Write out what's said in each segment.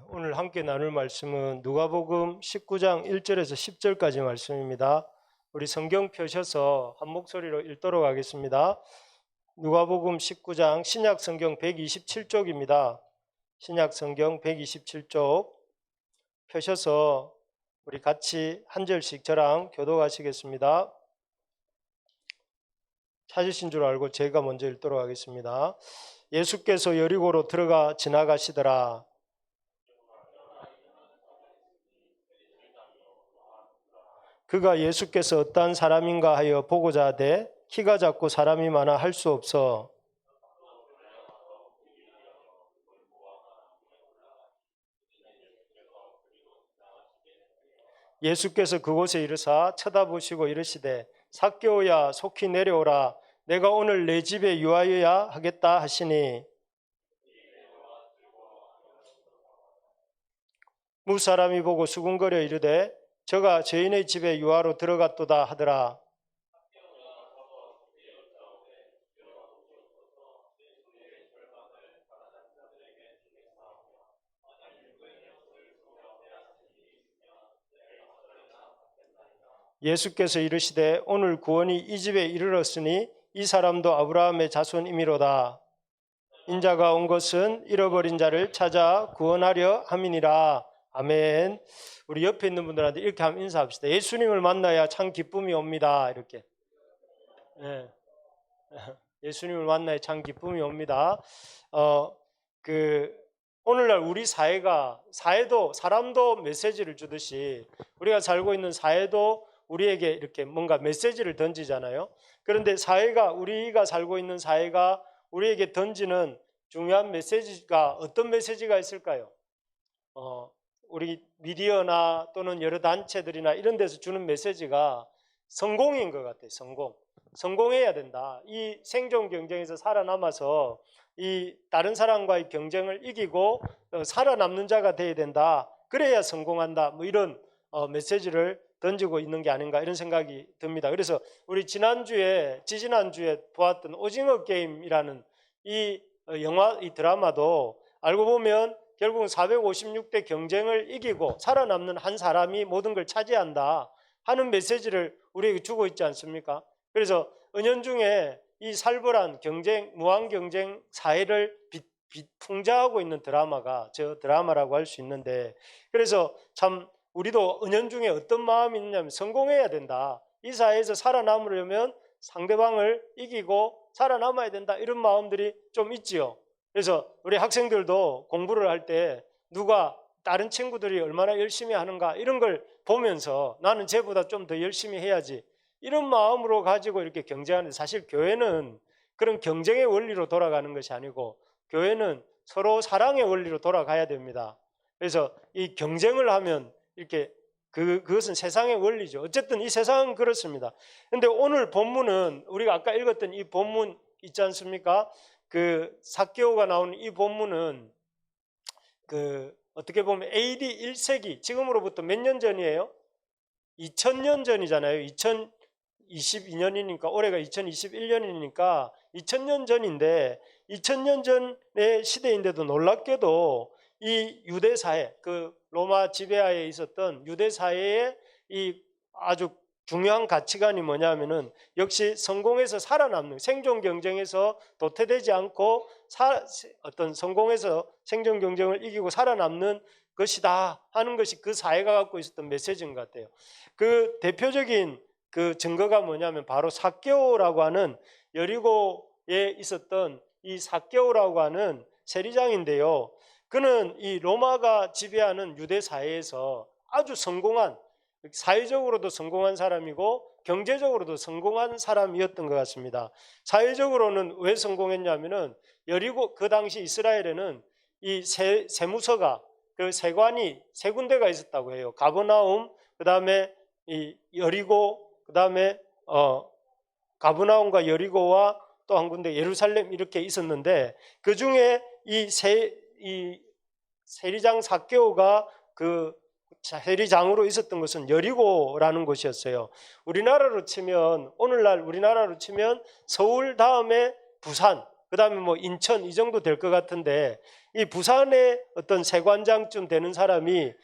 오늘 함께 나눌 말씀은 누가복음 19장 1절에서 10절까지 말씀입니다. 우리 성경 펴셔서 한 목소리로 읽도록 하겠습니다. 누가복음 19장 신약 성경 127쪽입니다. 신약 성경 127쪽 펴셔서 우리 같이 한 절씩 저랑 교독하시겠습니다. 찾으신 줄 알고 제가 먼저 읽도록 하겠습니다. 예수께서 여리고로 들어가 지나가시더라. 그가 예수께서 어떠한 사람인가 하여 보고자 하되 키가 작고 사람이 많아 할 수 없어 예수께서 그곳에 이르사 쳐다보시고 이르시되 삭개오야 속히 내려오라 내가 오늘 내 집에 유하여야 하겠다 하시니 무사람이 보고 수군거려 이르되 저가 저희네 집에 유하로 들어갔도다 하더라. 예수께서 이르시되 오늘 구원이 이 집에 이르렀으니 이 사람도 아브라함의 자손이미로다. 인자가 온 것은 잃어버린 자를 찾아 구원하려 함이니라. 아멘. 우리 옆에 있는 분들한테 이렇게 한번 인사합시다. 예수님을 만나야 참 기쁨이 옵니다. 이렇게. 네. 예수님을 만나야 참 기쁨이 옵니다. 오늘날 우리 사회도 사람도 메시지를 주듯이 우리가 살고 있는 사회도 우리에게 이렇게 뭔가 메시지를 던지잖아요. 그런데 우리가 살고 있는 사회가 우리에게 던지는 중요한 메시지가 어떤 메시지가 있을까요? 우리 미디어나 또는 여러 단체들이나 이런 데서 주는 메시지가 성공인 것 같아요. 성공해야 된다. 이 생존 경쟁에서 살아남아서 이 다른 사람과의 경쟁을 이기고 살아남는 자가 돼야 된다. 그래야 성공한다. 뭐 이런 메시지를 던지고 있는 게 아닌가 이런 생각이 듭니다. 그래서 우리 지지난주에 보았던 오징어 게임이라는 이 드라마도 알고 보면 결국은 456대 경쟁을 이기고 살아남는 한 사람이 모든 걸 차지한다 하는 메시지를 우리에게 주고 있지 않습니까? 그래서 은연중에 이 살벌한 무한 경쟁 사회를 풍자하고 있는 드라마가 저 드라마라고 할 수 있는데, 그래서 참 우리도 은연중에 어떤 마음이 있냐면 성공해야 된다. 이 사회에서 살아남으려면 상대방을 이기고 살아남아야 된다. 이런 마음들이 좀 있지요. 그래서 우리 학생들도 공부를 할 때 누가 다른 친구들이 얼마나 열심히 하는가 이런 걸 보면서 나는 쟤보다 좀 더 열심히 해야지 이런 마음으로 가지고 이렇게 경쟁하는데, 사실 교회는 그런 경쟁의 원리로 돌아가는 것이 아니고 교회는 서로 사랑의 원리로 돌아가야 됩니다. 그래서 이 경쟁을 하면 이렇게 그것은 세상의 원리죠. 어쨌든 이 세상은 그렇습니다. 그런데 오늘 본문은 우리가 아까 읽었던 이 본문 있지 않습니까? 삭개오가 나오는 이 본문은 어떻게 보면 AD 1세기, 지금으로부터 몇 년 전이에요? 2000년 전이잖아요. 2022년이니까 올해가 2021년이니까 2000년 전인데 2000년 전의 시대인데도 놀랍게도 이 유대 사회, 로마 지배하에 있었던 유대 사회의 이 아주 중요한 가치관이 뭐냐면은 역시 성공해서 살아남는, 생존 경쟁에서 도태되지 않고 어떤 성공해서 생존 경쟁을 이기고 살아남는 것이다 하는 것이 그 사회가 갖고 있었던 메시지인 것 같아요. 그 대표적인 증거가 뭐냐면 바로 삭개오라고 하는, 여리고에 있었던 이 삭개오라고 하는 세리장인데요. 그는 이 로마가 지배하는 유대 사회에서 아주 성공한, 사회적으로도 성공한 사람이고 경제적으로도 성공한 사람이었던 것 같습니다. 사회적으로는 왜 성공했냐면은 그 당시 이스라엘에는 이 세무서가 세관이 세 군데가 있었다고 해요. 가버나움, 그다음에 이 여리고, 그다음에 가버나움과 여리고와 또 한 군데 예루살렘 이렇게 있었는데, 그 중에 이 세리장 삭개오가 세리장으로 있었던 것은 여리고라는 곳이었어요. 오늘날 우리나라로 치면 서울 다음에 부산, 그 다음에 뭐 인천 이 정도 될 것 같은데, 이 부산의 어떤 세관장쯤 되는 사람이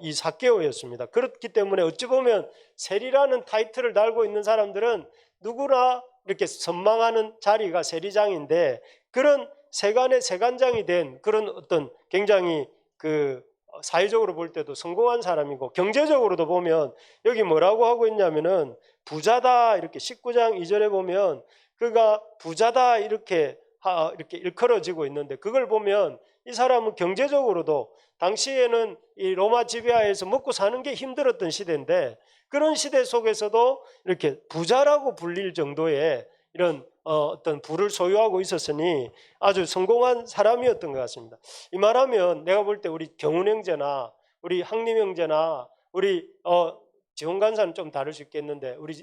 이 삭개오였습니다. 그렇기 때문에 어찌 보면 세리라는 타이틀을 달고 있는 사람들은 누구나 이렇게 선망하는 자리가 세리장인데, 그런 세관의 세관장이 된 그런 어떤 굉장히 사회적으로 볼 때도 성공한 사람이고, 경제적으로도 보면 여기 뭐라고 하고 있냐면은 부자다, 이렇게 19장 2절에 보면 그가 부자다 이렇게 일컬어지고 있는데, 그걸 보면 이 사람은 경제적으로도 당시에는 이 로마 지배하에서 먹고 사는 게 힘들었던 시대인데, 그런 시대 속에서도 이렇게 부자라고 불릴 정도의 이런 어떤 부를 소유하고 있었으니 아주 성공한 사람이었던 것 같습니다. 이 말하면 내가 볼 때 우리 경훈 형제나 우리 항림 형제나 우리 지원 간사는 좀 다를 수 있겠는데, 우리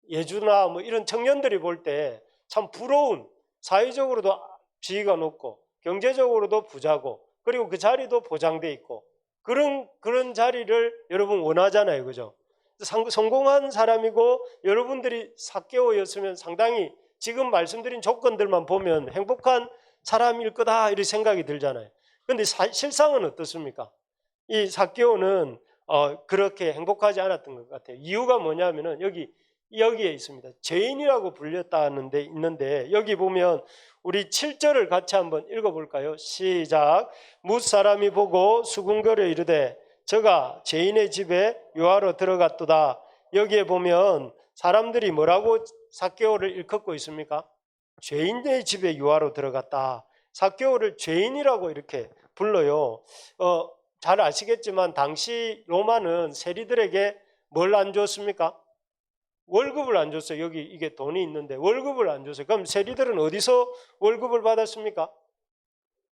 예주나 뭐 이런 청년들이 볼 때 참 부러운, 사회적으로도 지위가 높고 경제적으로도 부자고 그리고 그 자리도 보장돼 있고 그런 자리를 여러분 원하잖아요, 그죠? 성공한 사람이고 여러분들이 삭개오였으면 상당히 지금 말씀드린 조건들만 보면 행복한 사람일 거다 이런 생각이 들잖아요. 그런데 실상은 어떻습니까? 이 삭개오는 그렇게 행복하지 않았던 것 같아요. 이유가 뭐냐면은 여기에 있습니다. 죄인이라고 불렸다는 데 있는데, 여기 보면 우리 7절을 같이 한번 읽어볼까요? 시작. 뭇사람이 보고 수군거려 이르되 저가 죄인의 집에 유하로 들어갔도다. 여기에 보면 사람들이 뭐라고 삭개오를 일컫고 있습니까? 죄인의 집에 유하로 들어갔다. 삭개오를 죄인이라고 이렇게 불러요. 잘 아시겠지만 당시 로마는 세리들에게 뭘 안 줬습니까? 월급을 안 줬어요. 여기 이게 돈이 있는데 월급을 안 줬어요. 그럼 세리들은 어디서 월급을 받았습니까?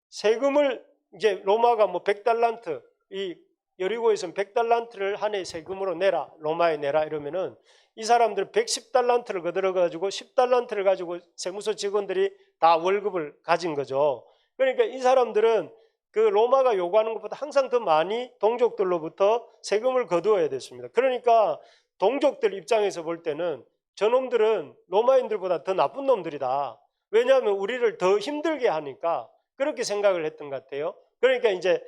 세금을 이제 로마가 뭐 100달란트, 이 여리고에서는 100달란트를 한 해 세금으로 내라, 로마에 내라 이러면은 이 사람들 110달란트를 거들어 가지고 10달란트를 가지고 세무서 직원들이 다 월급을 가진 거죠. 그러니까 이 사람들은 그 로마가 요구하는 것보다 항상 더 많이 동족들로부터 세금을 거두어야 됐습니다. 그러니까 동족들 입장에서 볼 때는 저놈들은 로마인들보다 더 나쁜 놈들이다. 왜냐하면 우리를 더 힘들게 하니까 그렇게 생각을 했던 것 같아요. 그러니까 이제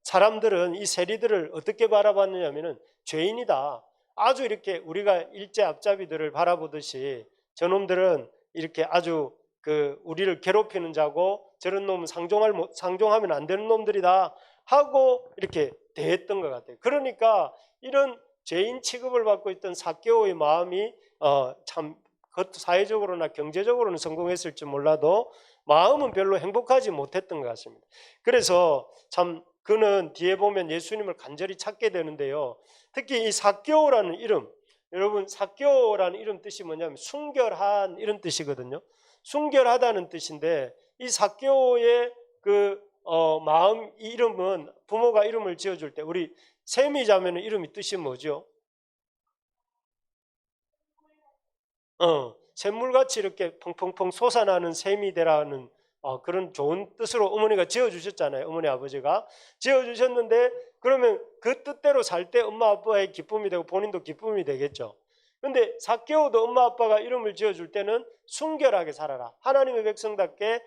사람들은 이 세리들을 어떻게 바라봤느냐면은 죄인이다. 아주 이렇게 우리가 일제 앞잡이들을 바라보듯이 저놈들은 이렇게 아주 우리를 괴롭히는 자고 저런 놈은 상종하면 안 되는 놈들이다 하고 이렇게 대했던 것 같아요. 그러니까 이런 죄인 취급을 받고 있던 삭개오의 마음이 참 그것도 사회적으로나 경제적으로는 성공했을지 몰라도 마음은 별로 행복하지 못했던 것 같습니다. 그래서 참 그는 뒤에 보면 예수님을 간절히 찾게 되는데요. 특히 이 삭개오라는 이름, 여러분 삭개오라는 이름 뜻이 뭐냐면 순결한 이런 뜻이거든요. 순결하다는 뜻인데 이 삭개오의 마음, 이 이름은 부모가 이름을 지어줄 때 우리 셈이 자매는 이름이 뜻이 뭐죠? 샘물같이 이렇게 펑펑펑 솟아나는 셈이 되라는 그런 좋은 뜻으로 어머니가 지어주셨잖아요. 어머니 아버지가 지어주셨는데 그러면 그 뜻대로 살 때 엄마 아빠의 기쁨이 되고 본인도 기쁨이 되겠죠. 근데 삭개오도 엄마 아빠가 이름을 지어줄 때는 순결하게 살아라, 하나님의 백성답게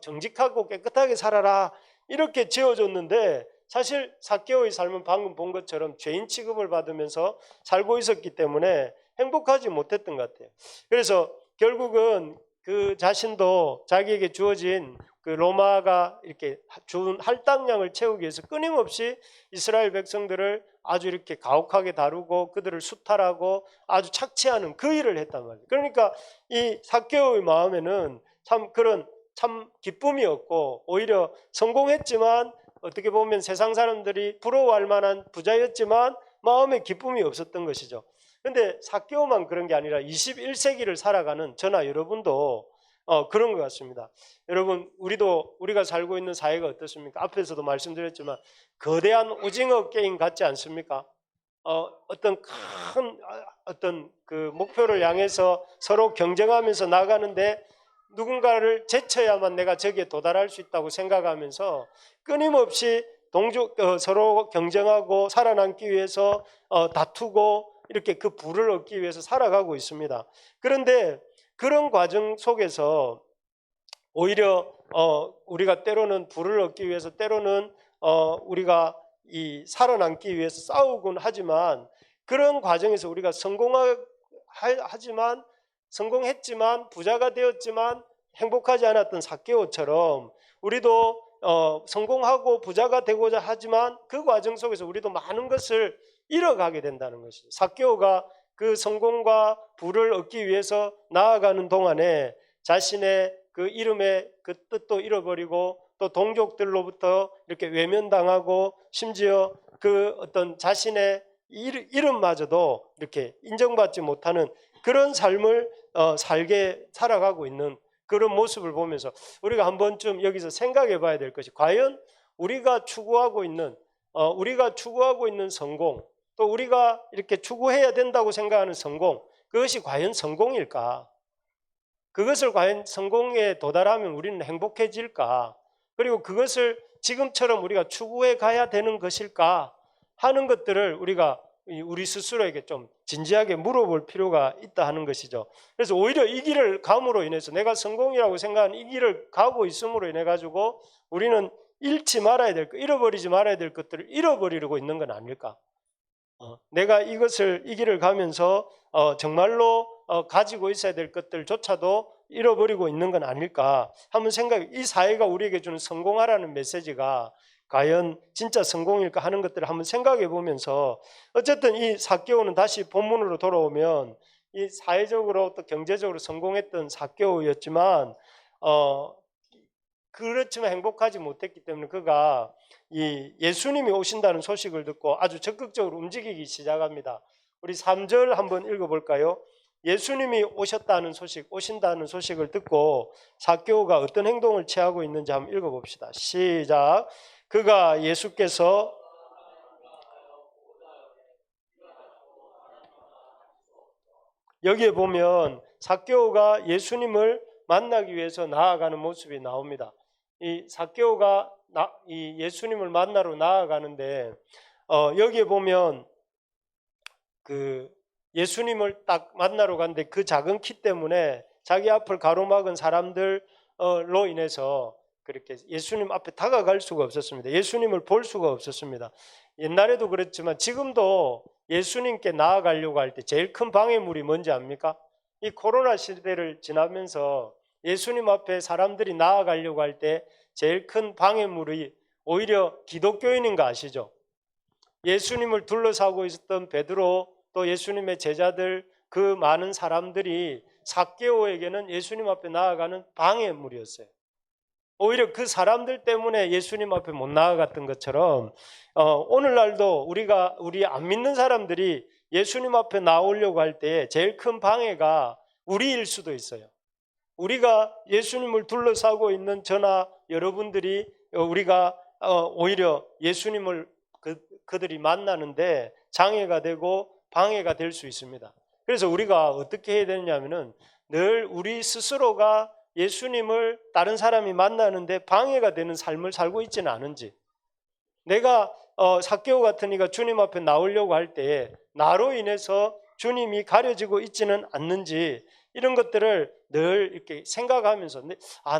정직하고 깨끗하게 살아라 이렇게 지어줬는데, 사실 삭개오의 삶은 방금 본 것처럼 죄인 취급을 받으면서 살고 있었기 때문에 행복하지 못했던 것 같아요. 그래서 결국은 그 자신도 자기에게 주어진 그 로마가 이렇게 준 할당량을 채우기 위해서 끊임없이 이스라엘 백성들을 아주 이렇게 가혹하게 다루고 그들을 수탈하고 아주 착취하는 그 일을 했단 말이에요. 그러니까 이 삭개오의 마음에는 참 기쁨이 없고 오히려 성공했지만 어떻게 보면 세상 사람들이 부러워할 만한 부자였지만 마음에 기쁨이 없었던 것이죠. 근데 삭개오만 그런 게 아니라 21세기를 살아가는 저나 여러분도 그런 것 같습니다. 여러분 우리가 살고 있는 사회가 어떻습니까? 앞에서도 말씀드렸지만 거대한 오징어 게임 같지 않습니까? 어떤 큰 그 목표를 향해서 서로 경쟁하면서 나가는데 누군가를 제쳐야만 내가 저기에 도달할 수 있다고 생각하면서 끊임없이 서로 경쟁하고 살아남기 위해서 다투고 이렇게 그 부를 얻기 위해서 살아가고 있습니다. 그런데 그런 과정 속에서 오히려 우리가 때로는 부를 얻기 위해서, 때로는 우리가 이 살아남기 위해서 싸우곤 하지만, 그런 과정에서 우리가 성공했지만 부자가 되었지만 행복하지 않았던 삭개오처럼, 우리도 성공하고 부자가 되고자 하지만 그 과정 속에서 우리도 많은 것을 잃어가게 된다는 것이죠. 삭개오가 그 성공과 부를 얻기 위해서 나아가는 동안에 자신의 그 이름의 그 뜻도 잃어버리고, 또 동족들로부터 이렇게 외면당하고, 심지어 그 어떤 자신의 이름마저도 이렇게 인정받지 못하는 그런 삶을 살아가고 있는 그런 모습을 보면서 우리가 한 번쯤 여기서 생각해 봐야 될 것이, 과연 우리가 추구하고 있는 성공, 또 우리가 이렇게 추구해야 된다고 생각하는 성공, 그것이 과연 성공일까? 그것을 과연 성공에 도달하면 우리는 행복해질까? 그리고 그것을 지금처럼 우리가 추구해 가야 되는 것일까 하는 것들을 우리가 우리 스스로에게 좀 진지하게 물어볼 필요가 있다 하는 것이죠. 그래서 오히려 이 길을 감으로 인해서, 내가 성공이라고 생각하는 이 길을 가고 있음으로 인해 가지고 우리는 잃어버리지 말아야 될 것들을 잃어버리려고 있는 건 아닐까? 내가 이 길을 가면서 정말로 가지고 있어야 될 것들조차도 잃어버리고 있는 건 아닐까 한번 이 사회가 우리에게 주는 성공하라는 메시지가 과연 진짜 성공일까 하는 것들을 한번 생각해 보면서, 어쨌든 이 삭개오는 다시 본문으로 돌아오면 이 사회적으로 또 경제적으로 성공했던 삭개오였지만 그렇지만 행복하지 못했기 때문에 그가 이 예수님이 오신다는 소식을 듣고 아주 적극적으로 움직이기 시작합니다. 우리 3절 한번 읽어볼까요? 예수님이 오신다는 소식을 듣고 삭개오가 어떤 행동을 취하고 있는지 한번 읽어봅시다. 시작. 그가 예수께서 여기에 보면 삭개오가 예수님을 만나기 위해서 나아가는 모습이 나옵니다. 이 삭개오가 이 예수님을 만나러 나아가는데 여기에 보면 그 예수님을 딱 만나러 갔는데 그 작은 키 때문에 자기 앞을 가로막은 사람들로 인해서 그렇게 예수님 앞에 다가갈 수가 없었습니다. 예수님을 볼 수가 없었습니다. 옛날에도 그랬지만 지금도 예수님께 나아가려고 할 때 제일 큰 방해물이 뭔지 압니까? 이 코로나 시대를 지나면서 예수님 앞에 사람들이 나아가려고 할 때 제일 큰 방해물이 오히려 기독교인인 거 아시죠? 예수님을 둘러싸고 있었던 베드로, 또 예수님의 제자들, 그 많은 사람들이 삭개오에게는 예수님 앞에 나아가는 방해물이었어요. 오히려 그 사람들 때문에 예수님 앞에 못 나아갔던 것처럼 오늘날도 우리 안 믿는 사람들이 예수님 앞에 나오려고 할 때 제일 큰 방해가 우리일 수도 있어요. 우리가 예수님을 둘러싸고 있는 저나 여러분들이 우리가 오히려 예수님을 그들이 만나는데 장애가 되고 방해가 될 수 있습니다. 그래서 우리가 어떻게 해야 되냐면은 늘 우리 스스로가 예수님을 다른 사람이 만나는데 방해가 되는 삶을 살고 있지는 않은지, 내가 삭개오 같은 이가 주님 앞에 나오려고 할 때 나로 인해서 주님이 가려지고 있지는 않는지, 이런 것들을 늘 이렇게 생각하면서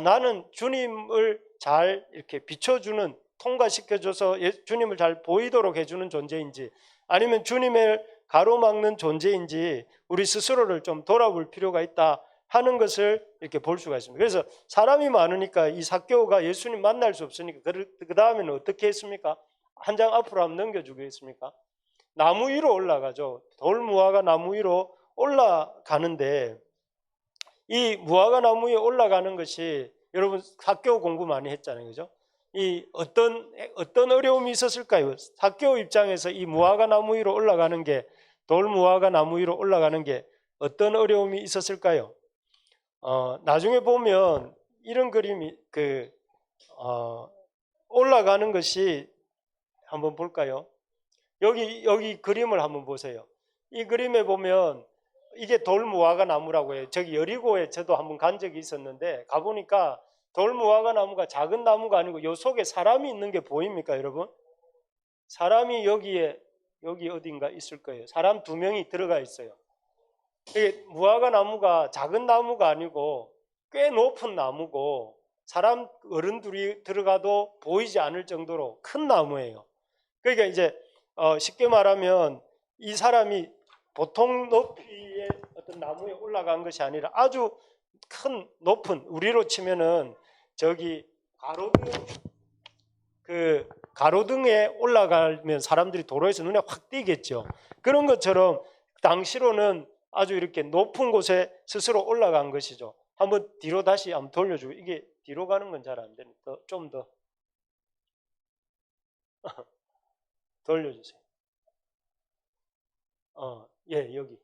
나는 주님을 잘 이렇게 비춰주는, 통과시켜줘서 주님을 잘 보이도록 해주는 존재인지, 아니면 주님을 가로막는 존재인지 우리 스스로를 좀 돌아볼 필요가 있다 하는 것을 이렇게 볼 수가 있습니다. 그래서 사람이 많으니까 이 삭개오가 예수님 만날 수 없으니까 그 다음에는 어떻게 했습니까? 한 장 앞으로 한번 넘겨주겠습니까? 나무 위로 올라가죠. 돌 무화과 나무 위로 올라가는데, 이 무화과 나무 위에 올라가는 것이, 여러분 삭개오 공부 많이 했잖아요, 그죠? 이 어떤 어려움이 있었을까요? 삭개오 입장에서 이 무화과 나무 위로 올라가는 게, 돌 무화과 나무 위로 올라가는 게 어떤 어려움이 있었을까요? 나중에 보면 이런 그림이 올라가는 것이, 한번 볼까요? 여기 그림을 한번 보세요. 이 그림에 보면 이게 돌무화과 나무라고 해요. 저기 여리고에 저도 한번 간 적이 있었는데 가보니까 돌무화과 나무가 작은 나무가 아니고 요 속에 사람이 있는 게 보입니까, 여러분? 사람이 여기 어딘가 있을 거예요. 사람 2명이 들어가 있어요. 이게 무화과 나무가 작은 나무가 아니고 꽤 높은 나무고, 사람 어른들이 들어가도 보이지 않을 정도로 큰 나무예요. 그러니까 이제 쉽게 말하면 이 사람이 보통 높이의 어떤 나무에 올라간 것이 아니라 아주 큰 높은, 우리로 치면은 저기 가로등에 올라가면 사람들이 도로에서 눈에 확 띄겠죠. 그런 것처럼 당시로는 아주 이렇게 높은 곳에 스스로 올라간 것이죠. 한번 뒤로 다시 한번 돌려주고, 이게 뒤로 가는 건 잘 안 되네. 좀 더 돌려주세요. 예, 여기.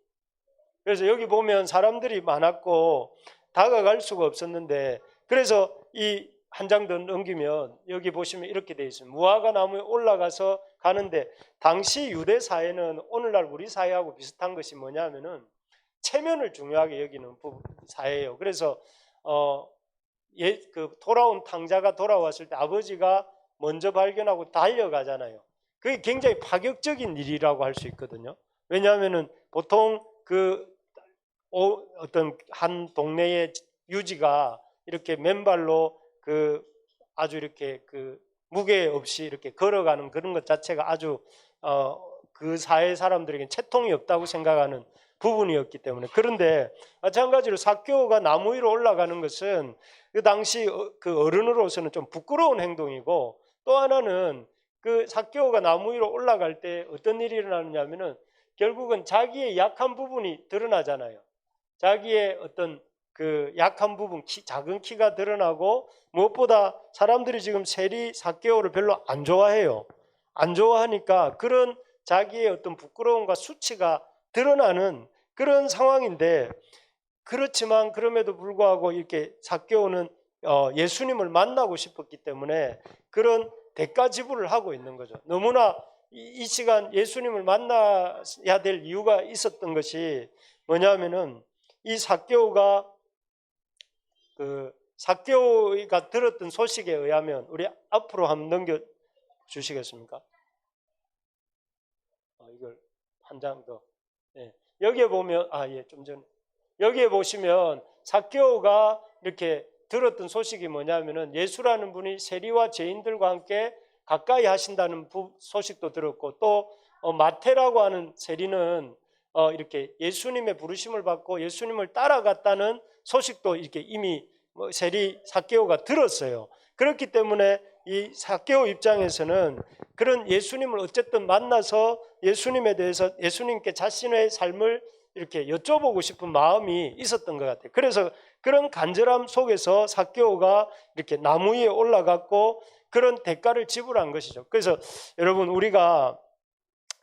그래서 여기 보면 사람들이 많았고 다가갈 수가 없었는데, 그래서 이 한 장 더 넘기면 여기 보시면 이렇게 되어 있습니다. 무화과 나무에 올라가서 가는데, 당시 유대 사회는 오늘날 우리 사회하고 비슷한 것이 뭐냐면은 체면을 중요하게 여기는 사회예요. 그래서 그 돌아온 탕자가 돌아왔을 때 아버지가 먼저 발견하고 달려가잖아요. 그게 굉장히 파격적인 일이라고 할 수 있거든요. 왜냐하면은 보통 어떤 한 동네의 유지가 이렇게 맨발로 아주 이렇게 무게 없이 이렇게 걸어가는 그런 것 자체가 아주 그 사회 사람들에게 채통이 없다고 생각하는 부분이었기 때문에. 그런데 마찬가지로 삭개오가 나무 위로 올라가는 것은 그 당시 그 어른으로서는 좀 부끄러운 행동이고, 또 하나는 그 삭개오가 나무 위로 올라갈 때 어떤 일이 일어나느냐면은 결국은 자기의 약한 부분이 드러나잖아요. 자기의 어떤 약한 부분, 작은 키가 드러나고, 무엇보다 사람들이 지금 삭개오를 별로 안 좋아해요. 안 좋아하니까 그런 자기의 어떤 부끄러움과 수치가 드러나는 그런 상황인데, 그렇지만 그럼에도 불구하고 이렇게 삭개오는 예수님을 만나고 싶었기 때문에 그런 대가 지불을 하고 있는 거죠. 너무나 이 시간 예수님을 만나야 될 이유가 있었던 것이 뭐냐면은 이 삭개오가 들었던 소식에 의하면, 우리 앞으로 한번 넘겨 주시겠습니까? 이걸 한 장 더. 예. 여기에 보면 좀 전 여기에 보시면 삭개오가 이렇게 들었던 소식이 뭐냐면은 예수라는 분이 세리와 죄인들과 함께 가까이 하신다는 소식도 들었고, 또 마태라고 하는 세리는 이렇게 예수님의 부르심을 받고 예수님을 따라갔다는 소식도 이렇게 이미 세리 삭개오가 들었어요. 그렇기 때문에 이 삭개오 입장에서는 그런 예수님을 어쨌든 만나서 예수님에 대해서, 예수님께 자신의 삶을 이렇게 여쭤보고 싶은 마음이 있었던 것 같아요. 그래서 그런 간절함 속에서 삭개오가 이렇게 나무 위에 올라갔고 그런 대가를 지불한 것이죠. 그래서 여러분, 우리가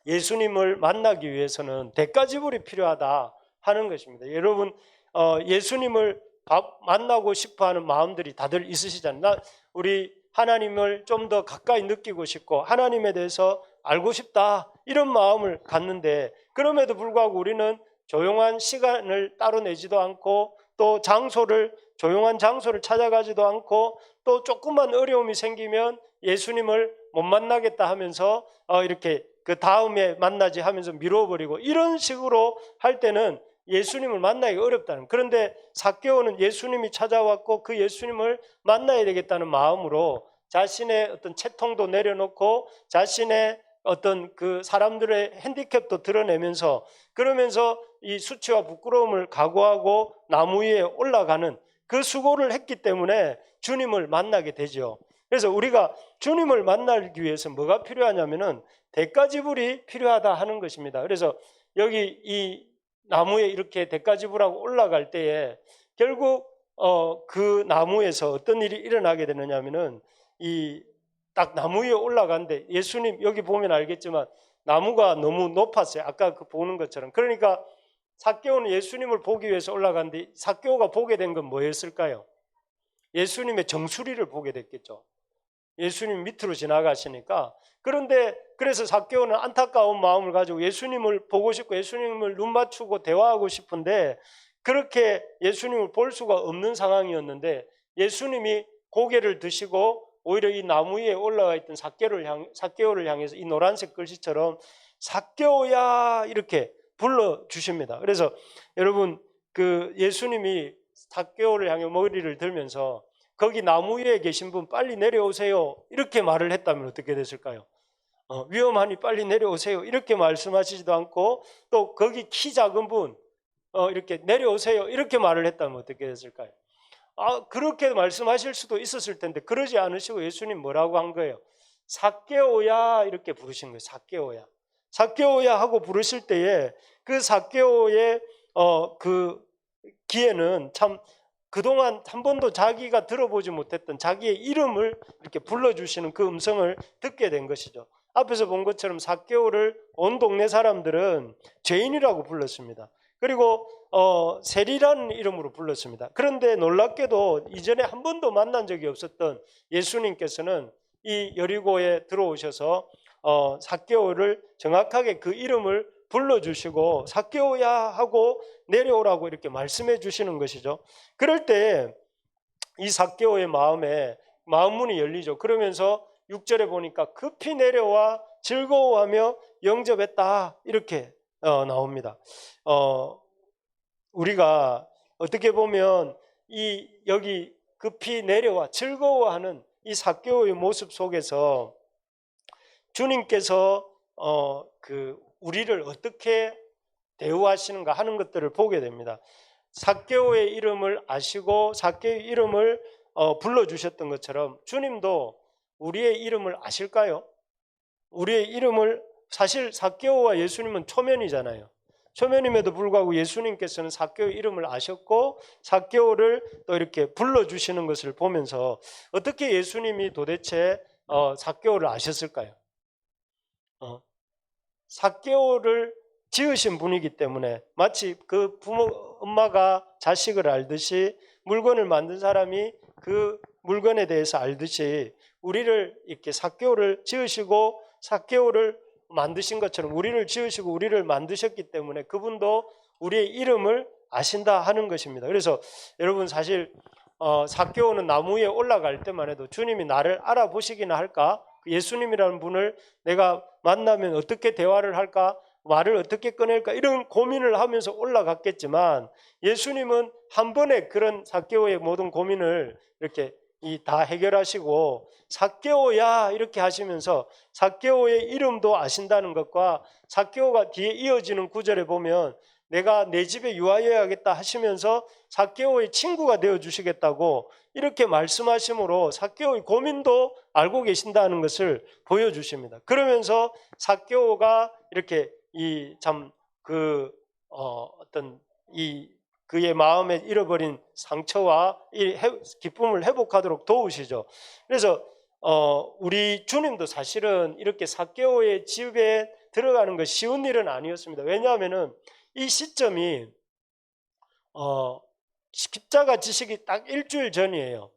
예수님을 만나기 위해서는 대가 지불이 필요하다 하는 것입니다. 여러분, 예수님을 만나고 싶어하는 마음들이 다들 있으시잖아요. 우리 하나님을 좀 더 가까이 느끼고 싶고 하나님에 대해서 알고 싶다, 이런 마음을 갖는데, 그럼에도 불구하고 우리는 조용한 시간을 따로 내지도 않고, 또 조용한 장소를 찾아가지도 않고, 또 조금만 어려움이 생기면 예수님을 못 만나겠다 하면서 이렇게 그 다음에 만나지 하면서 미뤄버리고, 이런 식으로 할 때는 예수님을 만나기가 어렵다는. 그런데 삭개오는 예수님이 찾아왔고 그 예수님을 만나야 되겠다는 마음으로 자신의 어떤 채통도 내려놓고 자신의 어떤 그 사람들의 핸디캡도 드러내면서, 그러면서 이 수치와 부끄러움을 각오하고 나무 위에 올라가는 그 수고를 했기 때문에 주님을 만나게 되죠. 그래서 우리가 주님을 만나기 위해서 뭐가 필요하냐면은 대가 지불이 필요하다 하는 것입니다. 그래서 여기 이 나무에 이렇게 대가 지불하고 올라갈 때에 결국 그 나무에서 어떤 일이 일어나게 되느냐면은 이 딱 나무 위에 올라가는데, 예수님 여기 보면 알겠지만 나무가 너무 높았어요. 아까 보는 것처럼. 그러니까 삭개오는 예수님을 보기 위해서 올라갔는데, 삭개오가 보게 된 건 뭐였을까요? 예수님의 정수리를 보게 됐겠죠. 예수님 밑으로 지나가시니까. 그런데 그래서 삭개오는 안타까운 마음을 가지고 예수님을 보고 싶고 예수님을 눈 맞추고 대화하고 싶은데 그렇게 예수님을 볼 수가 없는 상황이었는데, 예수님이 고개를 드시고 오히려 이 나무 위에 올라가 있던 삭개오를 향해서 이 노란색 글씨처럼 삭개오야 이렇게 불러주십니다. 그래서 여러분, 예수님이 삭개오를 향해 머리를 들면서 거기 나무 위에 계신 분 빨리 내려오세요 이렇게 말을 했다면 어떻게 됐을까요? 위험하니 빨리 내려오세요 이렇게 말씀하시지도 않고, 또 거기 키 작은 분 이렇게 내려오세요 이렇게 말을 했다면 어떻게 됐을까요? 그렇게 말씀하실 수도 있었을 텐데 그러지 않으시고 예수님 뭐라고 한 거예요? 삭개오야 이렇게 부르신 거예요. 삭개오야. 삭개오야 하고 부르실 때에 그 삭개오의 그 귀에는 참 그동안 한 번도 자기가 들어보지 못했던 자기의 이름을 이렇게 불러주시는 그 음성을 듣게 된 것이죠. 앞에서 본 것처럼 삭개오를 온 동네 사람들은 죄인이라고 불렀습니다. 그리고 세리라는 이름으로 불렀습니다. 그런데 놀랍게도 이전에 한 번도 만난 적이 없었던 예수님께서는 이 여리고에 들어오셔서 삭개오를 정확하게 그 이름을 불러주시고 삭개오야 하고 내려오라고 이렇게 말씀해 주시는 것이죠. 그럴 때 이 삭개오의 마음문이 열리죠. 그러면서 6절에 보니까 급히 내려와 즐거워하며 영접했다 이렇게 나옵니다. 우리가 어떻게 보면 여기 급히 내려와 즐거워하는 이 삭개오의 모습 속에서 주님께서 우리를 어떻게 대우하시는가 하는 것들을 보게 됩니다. 삭개오의 이름을 아시고 삭개오의 이름을 불러주셨던 것처럼 주님도 우리의 이름을 아실까요? 우리의 이름을, 사실 삭개오와 예수님은 초면이잖아요. 초면임에도 불구하고 예수님께서는 삭개오의 이름을 아셨고 삭개오를 또 이렇게 불러주시는 것을 보면서 어떻게 예수님이 도대체 삭개오를 아셨을까요? 삭개오를 지으신 분이기 때문에 마치 그 엄마가 자식을 알듯이 물건을 만든 사람이 그 물건에 대해서 알듯이 우리를 이렇게 삭개오를 지으시고 삭개오를 만드신 것처럼 우리를 지으시고 우리를 만드셨기 때문에 그분도 우리의 이름을 아신다 하는 것입니다. 그래서 여러분 사실 삭개오는 나무 위에 올라갈 때만 해도 주님이 나를 알아보시기나 할까? 예수님이라는 분을 내가 만나면 어떻게 대화를 할까? 말을 어떻게 꺼낼까? 이런 고민을 하면서 올라갔겠지만 예수님은 한 번에 그런 삭개오의 모든 고민을 이렇게 다 해결하시고 삭개오야 이렇게 하시면서 삭개오의 이름도 아신다는 것과 삭개오가 뒤에 이어지는 구절에 보면 내가 내 집에 유하여야겠다 하시면서 삭개오의 친구가 되어주시겠다고 이렇게 말씀하심으로 삭개오의 고민도 알고 계신다는 것을 보여주십니다. 그러면서 삭개오가 이렇게 그의 마음에 잃어버린 상처와 이 기쁨을 회복하도록 도우시죠. 그래서 우리 주님도 사실은 이렇게 삭개오의 집에 들어가는 것 쉬운 일은 아니었습니다. 왜냐하면은 이 시점이 십자가 지시기 딱 일주일 전이에요.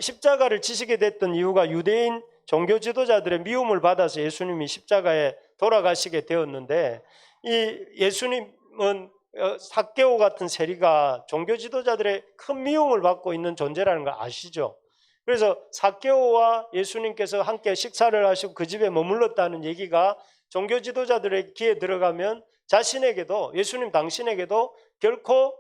십자가를 지시게 됐던 이유가 유대인 종교 지도자들의 미움을 받아서 예수님이 십자가에 돌아가시게 되었는데 이 예수님은 삭개오 같은 세리가 종교 지도자들의 큰 미움을 받고 있는 존재라는 걸 아시죠? 그래서 삭개오와 예수님께서 함께 식사를 하시고 그 집에 머물렀다는 얘기가 종교 지도자들의 귀에 들어가면 자신에게도 예수님 당신에게도 결코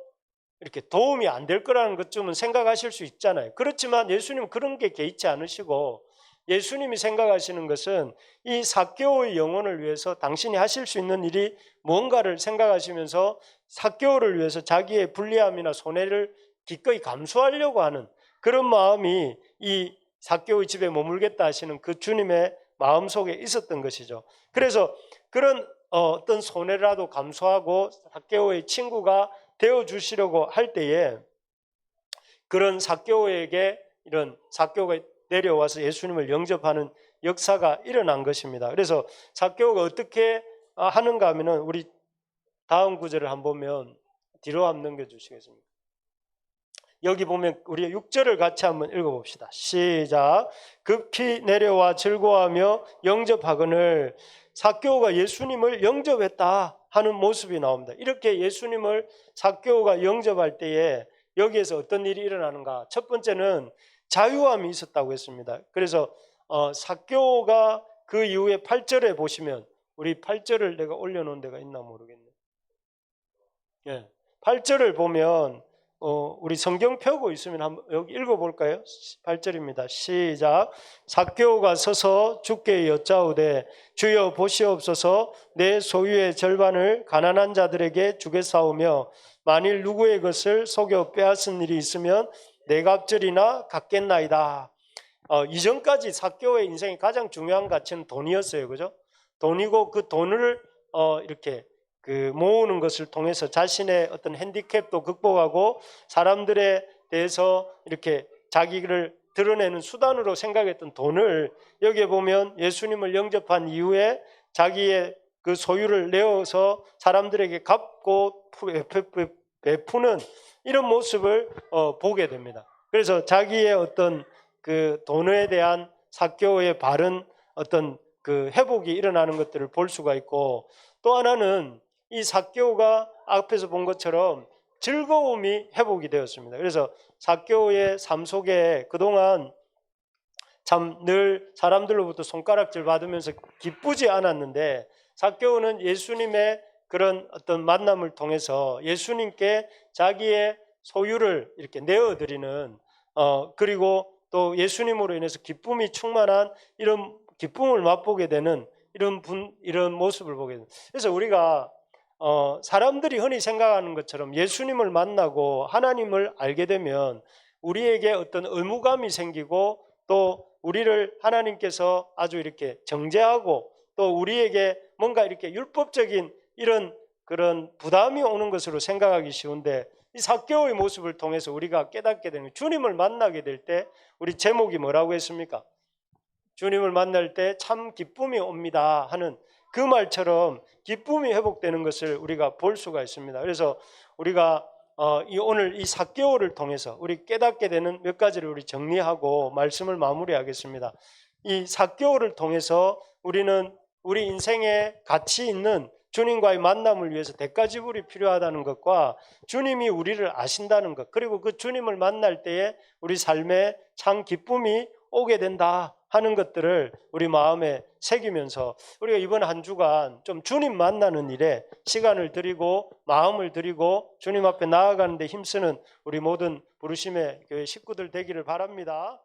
이렇게 도움이 안 될 거라는 것쯤은 생각하실 수 있잖아요. 그렇지만 예수님은 그런 게 개의치 않으시고 예수님이 생각하시는 것은 이 삭개오의 영혼을 위해서 당신이 하실 수 있는 일이 뭔가를 생각하시면서 삭개오를 위해서 자기의 불리함이나 손해를 기꺼이 감수하려고 하는 그런 마음이 이 삭개오의 집에 머물겠다 하시는 그 주님의 마음속에 있었던 것이죠. 그래서 그런 어떤 손해라도 감수하고 삭개오의 친구가 되어주시려고 할 때에 그런 삭개오에게 이런 삭개오가 내려와서 예수님을 영접하는 역사가 일어난 것입니다. 그래서 삭개오가 어떻게 하는가 하면은 우리 다음 구절을 한번 보면 뒤로 한번 넘겨주시겠습니까? 여기 보면 우리 6절을 같이 한번 읽어봅시다. 시작. 급히 내려와 즐거워하며 영접하거늘 삭개오가 예수님을 영접했다 하는 모습이 나옵니다. 이렇게 예수님을 삭개오가 영접할 때에 여기에서 어떤 일이 일어나는가? 첫 번째는 자유함이 있었다고 했습니다. 그래서 삭개오가 그 이후에 8절에 보시면 우리 8절을 내가 올려놓은 데가 있나 모르겠네요. 8절을 보면 우리 성경 펴고 있으면 한번 여기 읽어볼까요? 8절입니다. 시작. 삭개오가 서서 주께 여짜오되 주여 보시옵소서 내 소유의 절반을 가난한 자들에게 주겠사오며 만일 누구의 것을 속여 빼앗은 일이 있으면 네 갑절이나 갚겠나이다. 이전까지 삭개오의 인생의 가장 중요한 가치는 돈이었어요. 그죠? 돈이고 그 돈을 이렇게 모으는 것을 통해서 자신의 어떤 핸디캡도 극복하고 사람들에 대해서 이렇게 자기를 드러내는 수단으로 생각했던 돈을 여기에 보면 예수님을 영접한 이후에 자기의 그 소유를 내어서 사람들에게 갚고 베푸는 이런 모습을 보게 됩니다. 그래서 자기의 어떤 그 돈에 대한 삭개오의 바른 어떤 그 회복이 일어나는 것들을 볼 수가 있고, 또 하나는 이 삭개오가 앞에서 본 것처럼 즐거움이 회복이 되었습니다. 그래서 삭개오의 삶 속에 그동안 참 늘 사람들로부터 손가락질 받으면서 기쁘지 않았는데, 삭개오는 예수님의 그런 어떤 만남을 통해서 예수님께 자기의 소유를 이렇게 내어드리는 그리고 또 예수님으로 인해서 기쁨이 충만한 이런 기쁨을 맛보게 되는 이런 모습을 보게 됩니다. 그래서 우리가 사람들이 흔히 생각하는 것처럼 예수님을 만나고 하나님을 알게 되면 우리에게 어떤 의무감이 생기고 또 우리를 하나님께서 아주 이렇게 정죄하고 또 우리에게 뭔가 이렇게 율법적인 이런 그런 부담이 오는 것으로 생각하기 쉬운데, 이 삭개오의 모습을 통해서 우리가 깨닫게 되는, 주님을 만나게 될 때 우리 제목이 뭐라고 했습니까? 주님을 만날 때 참 기쁨이 옵니다 하는 그 말처럼 기쁨이 회복되는 것을 우리가 볼 수가 있습니다. 그래서 우리가 오늘 이 삭개오를 통해서 우리 깨닫게 되는 몇 가지를 우리 정리하고 말씀을 마무리하겠습니다. 이 삭개오를 통해서 우리는 우리 인생에 가치 있는 주님과의 만남을 위해서 대가지불이 필요하다는 것과 주님이 우리를 아신다는 것, 그리고 그 주님을 만날 때에 우리 삶에 참 기쁨이 오게 된다 하는 것들을 우리 마음에 새기면서 우리가 이번 한 주간 좀 주님 만나는 일에 시간을 드리고 마음을 드리고 주님 앞에 나아가는 데 힘쓰는 우리 모든 부르심의 교회 식구들 되기를 바랍니다.